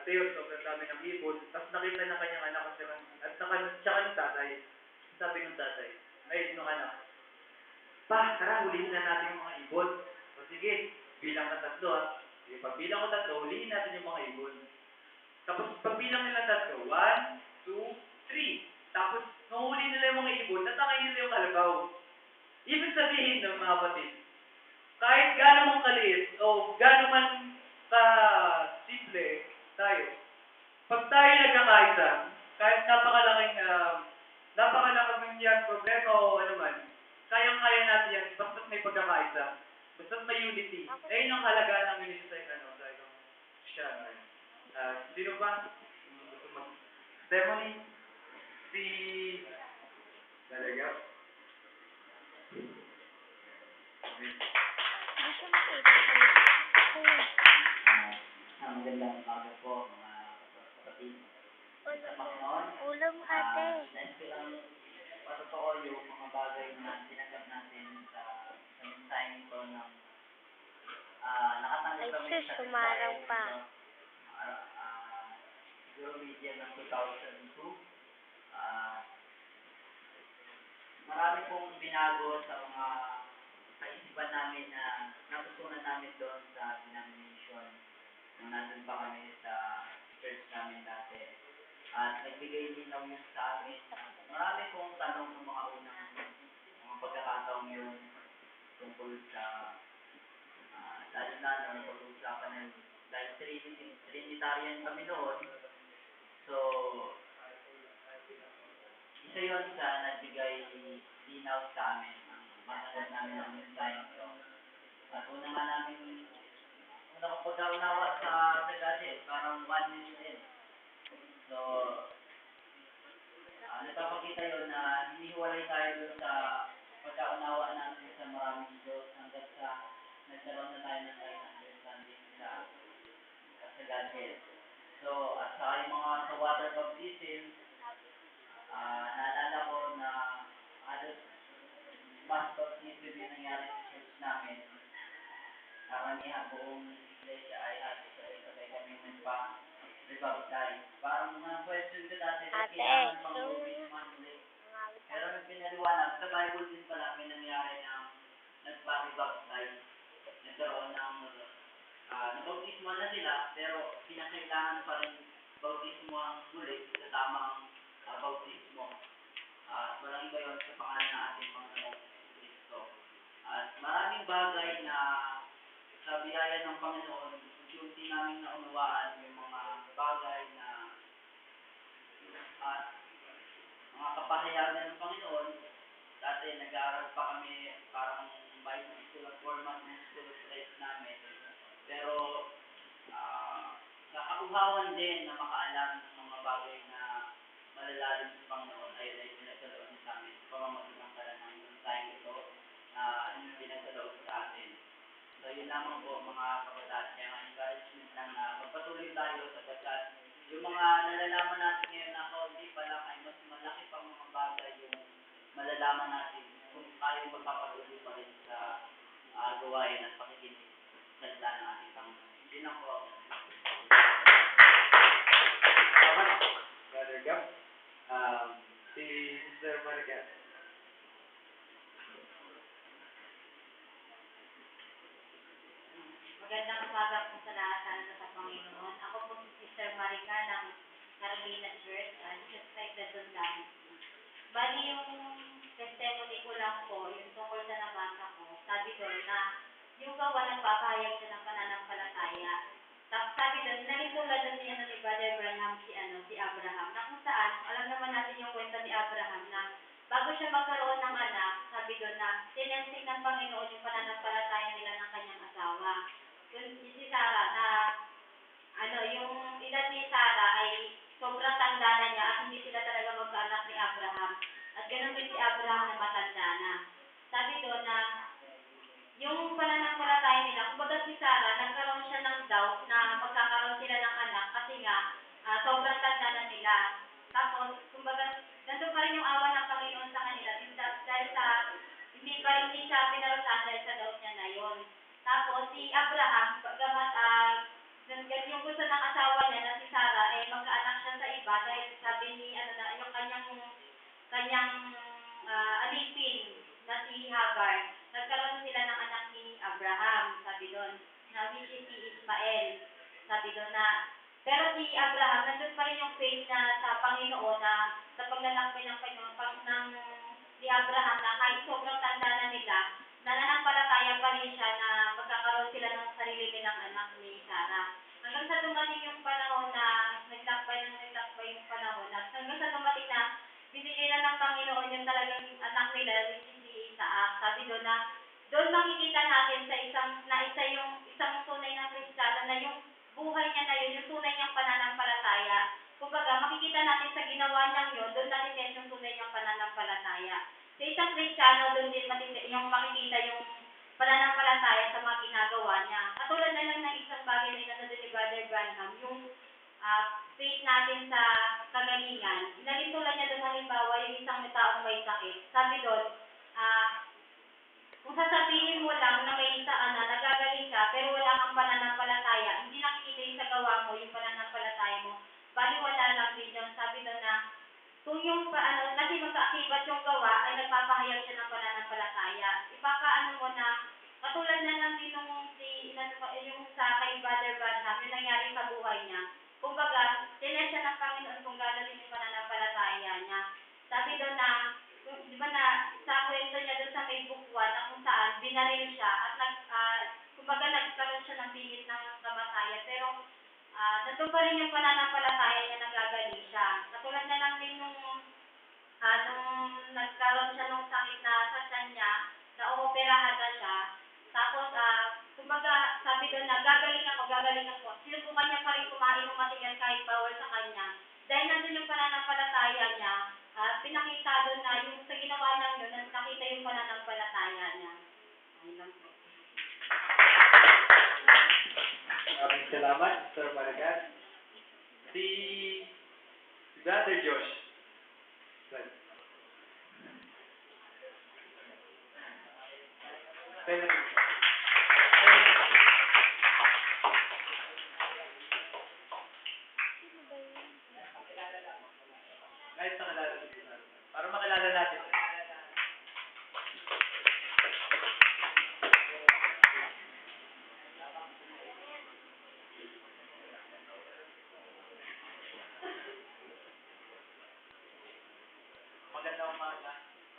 nagtayo, sobrang dami ng ibon. Tapos nakita ng kanyang anak at tsaka ng tatay. Sabi ng tatay, ay, nung anak, pa, tara, hulihin na natin yung mga ibon. O sige, bilang ka tatlo ah. Sige, pagbilang ko tatlo, hulihin natin yung mga ibon. Tapos pagbilang nila tatlo, 1, 2, 3. Tapos, nung huli nila yung mga ibon, natakay nila yung kalabaw. Ibig sabihin ng mga kapatid, kahit gaano mong kaliit o gaano man ka-simple tayo, pag tayo nagkakaisa, kahit napakalaking yan problema o ano man, kayang-kaya natin yan, basta't may pagkakaisa, basta't may unity. Ayun ang halaga ng unity sa isang siya. Sino ba? Gusto mag-testimony? Si... Talaga? Magandang umaga po, mga kapatid. Sa Panginoon, Ulam ate. dahil ko lang patotoo yung mga bagay na tinanggap natin sa mensahe nito ng nakatanggap kami Ay, sus, sa sumarang mensahe pa. nito siguro media ng 2002. Marami pong binago sa mga kaisipan namin na natutunan namin doon sa denomination nung nandun pa kami sa church namin dati. At nagbigay din lang yun sa amin. Marami pong tanong ng mga unang mga pagkakataong yun tungkol sa lalo na nung pag-uusapan ng dahil Trinitarian kami noon. So, isa yun sa nagbigay linaw sa amin ang matanggap namin ng mensahe ito. At una kong pagkaunawa sa gadget, parang oneness din. So, nagpapakita yun na hinihiwalay tayo doon sa pagkaunawa natin sa maraming Diyos hanggang sa nagkaroon na tayo ng right understanding sa gadget. So, at sa yung mga sa water baptism, naalala ko na halos mass baptism yung nangyari sa church namin. Karamihan buong iglesia ay halos sabay-sabay kami nagpa-rebaptize. Parang mga question ko dati na kailangan pang baptisman ulit. Pero nung pinaliwanag, sa Bible din pala may nangyari na nagpa-rebaptize. Nagkaroon ng nabautismo na sila, pero pinakailangan pa rin bautismo ang ulit sa tamang bautismo. Walang iba yun sa pangalan ng ating Panginoong Kristo. At maraming bagay na sa biyaya ng Panginoon, unti-unti namin naunawaan yung mga bagay na mga kapahayagan ng Panginoon. Dati nag-aaral pa kami parang Bible school ang format ng school of life namin. Pero sa kauhawan din na makaalam ng mga bagay na malalalim sa Panginoon ay pinagdaloon sa amin. Pamamagitan pala ng mensahe ito na pinagdaloon sa atin. So yun lamang po mga kabataan, kaya nga encouragement lang na magpatuloy tayo sapagkat yung mga nalalaman natin ngayon na kaunti pa lang ay mas malaki pang mga bagay yung malalaman natin kung tayo magpapatuloy pa rin sa gawain at pakikinig sa salita ng ating Panginoon. Yun lang po. Brother Gap, si Sister Marica. Magandang umaga po sa lahat sa Panginoon. Ako po si Sister Marica ng Carolina Church, Jesus Christ the Dundan. Bali yung testimony ko lang po, yung tungkol sa nabasa ko, sabi doon na yung gawa nagpapahayag siya ng pananampalataya. Tapos sabi doon, nagitulad doon niya ni Brother Branham si Abraham, na kung saan, alam naman natin yung kwento ni Abraham na bago siya magkaroon ng anak, sabi doon na tinensig ng Panginoon yung pananampalataya nila ng kanyang asawa. Yung si Sarah na yung edad ni Sarah ay sobrang tanda na niya at hindi sila talaga magkaanak ni Abraham. At ganoon din si Abraham na matanda na. Sabi doon na yung pananampalataya nila, kumbaga si Sarah, nagkaroon siya ng doubt na magkakaroon sila ng anak kasi nga sobrang tanda na nila. Tapos, kumbaga, nandun pa rin yung awa ng Panginoon sa kanila dahil sa hindi siya pinarusahan dahil sa doubt niya na yun. Tapos, si Abraham, yung gusto ng asawa niya na si Sarah kanyang alipin na si Hagar, nagkaroon sila ng anak ni Abraham, sabi doon, na which is si Ismael, sabi doon na, pero si Abraham, nandun pa rin yung faith na sa Panginoon na sa paglalakbay ng Panginoon, ni Abraham na kahit sobrang tanda na nila, nananampalataya pa rin siya na magkakaroon sila ng sarili nilang anak ni Sarah. Hanggang sa dumating yung panahon na naglakbay yung panahon at hanggang sa dumating na binigyan na ng Panginoon yung talagang anak nila, which is si Isaac. Sabi doon na, doon makikita natin sa isang tunay na Kristiyano na yung buhay niya na yun, yung tunay niyang pananampalataya. Kumbaga, makikita natin sa ginawa niyang yun, doon natin yan yung tunay niyang pananampalataya. Sa isang Kristiyano, doon din yung makikita yung pananampalataya sa mga ginagawa niya. Katulad na lang ng isang bagay na inano ni Brother Branham, yung faith natin sa kagalingan. Inalintulad niya doon halimbawa yung isang taong may sakit. Sabi doon, kung sasabihin mo lang na may nagagaling ka, pero wala kang pananampalataya, hindi nakikita yung sa gawa mo, yung pananampalataya mo, bali wala lang din yun. Sabi doon na, kung yung kasi magkaakibat yung gawa, ay nagpapahayag siya ng pananampalataya. Ipapaano mo na, katulad na lang din yung sa kay Brother Branham, yung nangyari sa buhay niya. Kumbaga, tinesya siya ng Panginoon kung gano'n yung pananampalataya niya. Sabi doon na, di ba na, sa kwento niya doon sa may book 1, na kung saan, binaril siya, at kumbaga nagkaroon siya ng pilit ng kamatayan. Pero, nandun pa rin yung pananampalataya niya, nagagaling siya. Katulad na lang din nung nagkaroon siya ng sakit na sa tiyan niya, na uoperahan na siya. Tapos, kumbaga, sabi doon na, gagaling ako. Sinubukan niya pa rin kumain ng matigas kahit bawal sa kanya. Dahil nandun yung pananampalataya niya, pinakita doon na yung sa ginawa ng yun, nakita yung pananampalataya niya. Ayun lang po. Maraming salamat, Mr. Marigan. Si Brother Josh. Right. 7 minutes. Kahit nakilala natin. Para makilala natin. Magandang umaga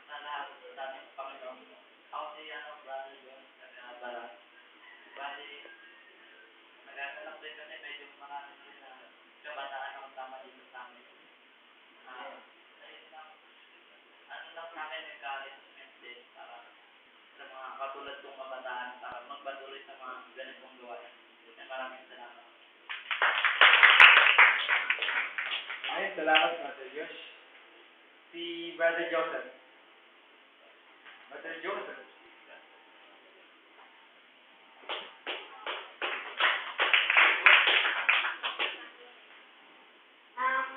sa lahat sa aming Panginoon. Ako si Brother John, Bara. Bali, nagagalak din kasi medyo marami din na kabataan ang tama dito sa amin. Ayun lang, lang sa akin encouragement din para sa mga katulad kong kabataan para magpatuloy sa mga ganitong gawain. Maraming salamat. Amen. Salamat, Brother Josh. Si Brother Joseph. Brother Joseph.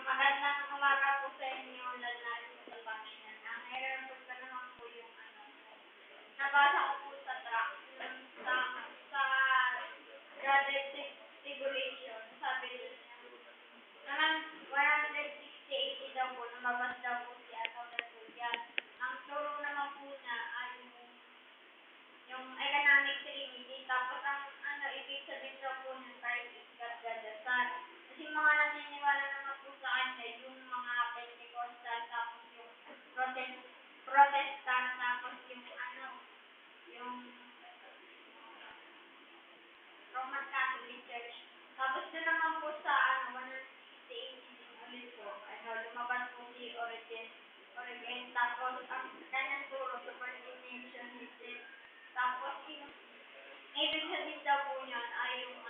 Magandang umaga po sa inyo, lahat sa Panginoon. Ngayon po ka naman po yung nabasa ko po sa track, sa graduate tribulation, sabi naman 160 daw po, lumabas daw po si Tertullian. Ang turo naman po niya ay yung economic trinity, tapos ang ibig sabihin daw po ng Christ is God the Son. Kasi mga naniniwala naman po sa kanya, yung mga Pentecostal, tapos yung Protestant, tapos yung yung Roman Catholic Church. Tapos doon naman po sa 168 ulit po, lumabas po si Origen, tapos ang kanyang turo sa subordination system. Tapos yung ibig sabihin daw po niyan ay yung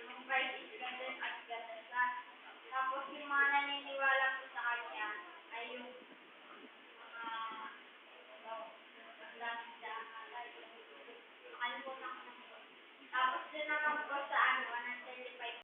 yung Christ is God at God the Son. Tapos yung mga naniniwala po sa kanya ay yung tapos din naman po sa 135